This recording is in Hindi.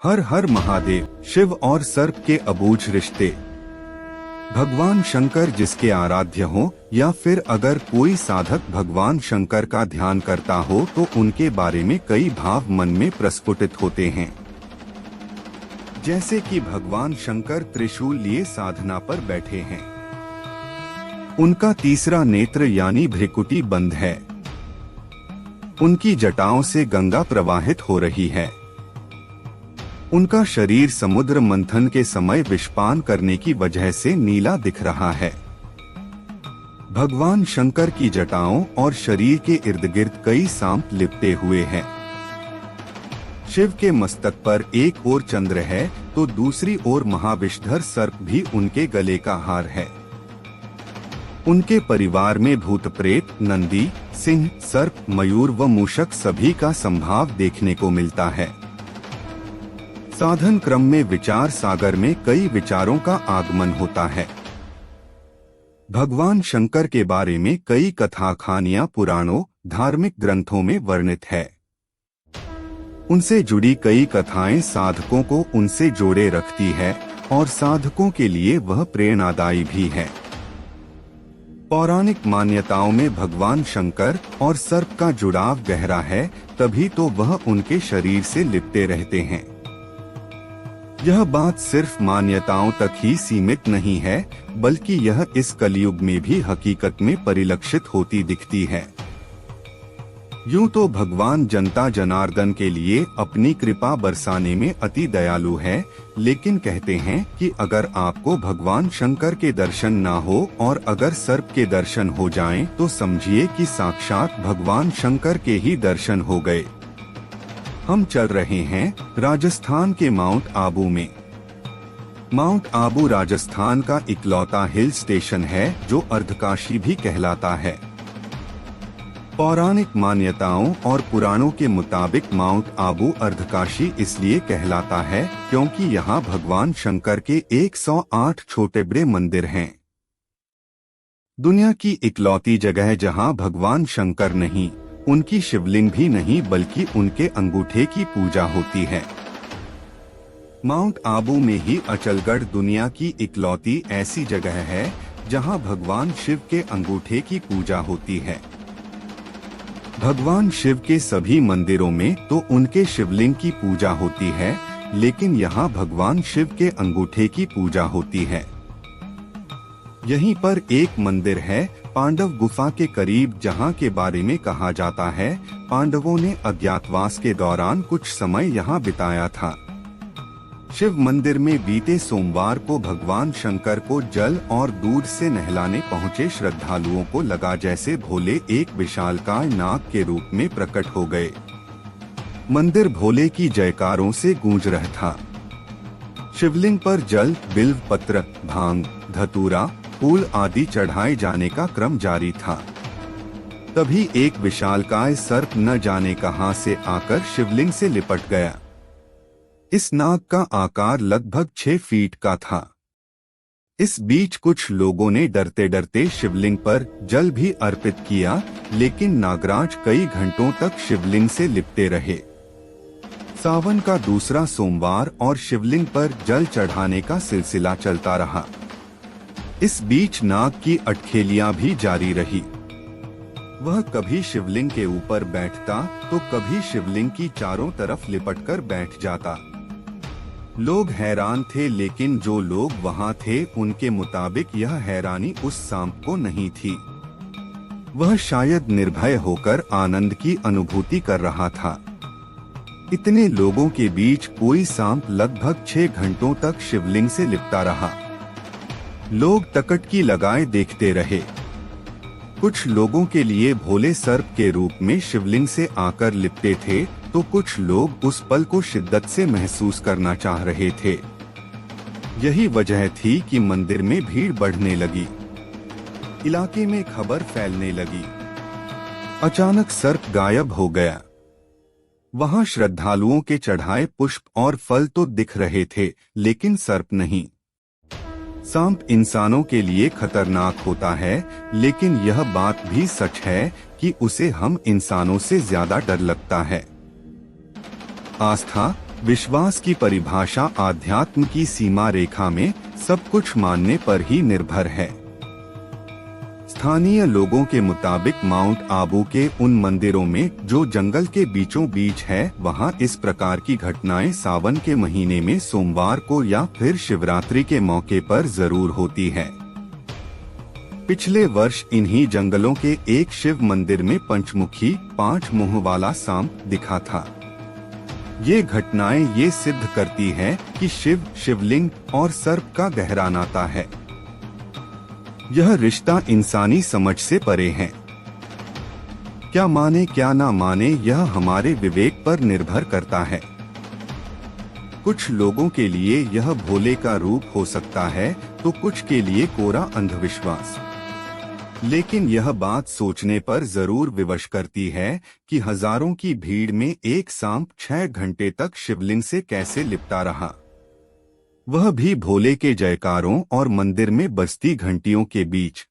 हर हर महादेव। शिव और सर्प के अबूझ रिश्ते। भगवान शंकर जिसके आराध्य हो या फिर अगर कोई साधक भगवान शंकर का ध्यान करता हो तो उनके बारे में कई भाव मन में प्रस्फुटित होते हैं। जैसे कि भगवान शंकर त्रिशूल लिए साधना पर बैठे हैं। उनका तीसरा नेत्र यानी भ्रिकुटी बंद है। उनकी जटाओं से गंगा प्रवाहित हो रही है। उनका शरीर समुद्र मंथन के समय विषपान करने की वजह से नीला दिख रहा है। भगवान शंकर की जटाओं और शरीर के इर्द गिर्द कई सांप लिपटे हुए हैं। शिव के मस्तक पर एक ओर चंद्र है तो दूसरी ओर महाविषधर सर्प भी उनके गले का हार है। उनके परिवार में भूत प्रेत, नंदी, सिंह, सर्प, मयूर व मूषक सभी का संभाव देखने को मिलता है। साधन क्रम में विचार सागर में कई विचारों का आगमन होता है। भगवान शंकर के बारे में कई कथा कहानियां पुराणों, धार्मिक ग्रंथों में वर्णित है। उनसे जुड़ी कई कथाएं साधकों को उनसे जोड़े रखती है और साधकों के लिए वह प्रेरणादायी भी है। पौराणिक मान्यताओं में भगवान शंकर और सर्प का जुड़ाव गहरा है, तभी तो वह उनके शरीर से लिपटे रहते हैं। यह बात सिर्फ मान्यताओं तक ही सीमित नहीं है, बल्कि यह इस कलयुग में भी हकीकत में परिलक्षित होती दिखती है। यूं तो भगवान जनता जनार्दन के लिए अपनी कृपा बरसाने में अति दयालु है, लेकिन कहते हैं कि अगर आपको भगवान शंकर के दर्शन ना हो और अगर सर्प के दर्शन हो जाएं, तो समझिए कि साक्षात भगवान शंकर के ही दर्शन हो गए। हम चल रहे हैं राजस्थान के माउंट आबू में। माउंट आबू राजस्थान का इकलौता हिल स्टेशन है जो अर्धकाशी भी कहलाता है। पौराणिक मान्यताओं और पुराणों के मुताबिक माउंट आबू अर्धकाशी इसलिए कहलाता है क्योंकि यहाँ भगवान शंकर के 108 छोटे बड़े मंदिर हैं। दुनिया की इकलौती जगह जहाँ भगवान शंकर नहीं, उनकी शिवलिंग भी नहीं, बल्कि उनके अंगूठे की पूजा होती है। माउंट आबू में ही अचलगढ़ दुनिया की इकलौती ऐसी जगह है जहां भगवान शिव के अंगूठे की पूजा होती है। भगवान शिव के सभी मंदिरों में तो उनके शिवलिंग की पूजा होती है, लेकिन यहाँ भगवान शिव के अंगूठे की पूजा होती है। यहीं पर एक मंदिर है पांडव गुफा के करीब, जहाँ के बारे में कहा जाता है पांडवों ने अज्ञातवास के दौरान कुछ समय यहाँ बिताया था। शिव मंदिर में बीते सोमवार को भगवान शंकर को जल और दूध से नहलाने पहुँचे श्रद्धालुओं को लगा जैसे भोले एक विशालकाय नाग के रूप में प्रकट हो गए। मंदिर भोले की जयकारों से गूंज रहा था। शिवलिंग पर जल, बिल्व पत्र, भांग, धतूरा, फूल आदि चढ़ाए जाने का क्रम जारी था। तभी एक विशालकाय सर्प न जाने कहां से आकर शिवलिंग से लिपट गया। इस नाग का आकार लगभग 6 फीट का था। इस बीच कुछ लोगों ने डरते डरते शिवलिंग पर जल भी अर्पित किया, लेकिन नागराज कई घंटों तक शिवलिंग से लिपटे रहे। सावन का दूसरा सोमवार और शिवलिंग पर जल चढ़ाने का सिलसिला चलता रहा। इस बीच नाग की अटखेलियां भी जारी रही। वह कभी शिवलिंग के ऊपर बैठता तो कभी शिवलिंग की चारों तरफ लिपटकर बैठ जाता। लोग हैरान थे, लेकिन जो लोग वहां थे उनके मुताबिक यह हैरानी उस सांप को नहीं थी। वह शायद निर्भय होकर आनंद की अनुभूति कर रहा था। इतने लोगों के बीच कोई सांप लगभग 6 घंटों तक शिवलिंग से लिपटा रहा। लोग तकटकी लगाए देखते रहे। कुछ लोगों के लिए भोले सर्प के रूप में शिवलिंग से आकर लिपटे थे, तो कुछ लोग उस पल को शिद्दत से महसूस करना चाह रहे थे। यही वजह थी कि मंदिर में भीड़ बढ़ने लगी। इलाके में खबर फैलने लगी। अचानक सर्प गायब हो गया। वहां श्रद्धालुओं के चढ़ाए पुष्प और फल तो दिख रहे थे, लेकिन सर्प नहीं। सांप इंसानों के लिए खतरनाक होता है, लेकिन यह बात भी सच है कि उसे हम इंसानों से ज्यादा डर लगता है। आस्था, विश्वास की परिभाषा आध्यात्म की सीमा रेखा में सब कुछ मानने पर ही निर्भर है। स्थानीय लोगों के मुताबिक माउंट आबू के उन मंदिरों में जो जंगल के बीचों बीच है, वहां इस प्रकार की घटनाएं सावन के महीने में सोमवार को या फिर शिवरात्रि के मौके पर जरूर होती है। पिछले वर्ष इन्हीं जंगलों के एक शिव मंदिर में पंचमुखी 5 मुंह वाला सांप दिखा था। ये घटनाएं ये सिद्ध करती है कि शिव, शिवलिंग और सर्प का गहरा नाता है। यह रिश्ता इंसानी समझ से परे है। क्या माने क्या ना माने, यह हमारे विवेक पर निर्भर करता है। कुछ लोगों के लिए यह भोले का रूप हो सकता है तो कुछ के लिए कोरा अंधविश्वास। लेकिन यह बात सोचने पर जरूर विवश करती है कि हजारों की भीड़ में एक सांप 6 घंटे तक शिवलिंग से कैसे लिपटा रहा, वह भी भोले के जयकारों और मंदिर में बजती घंटियों के बीच।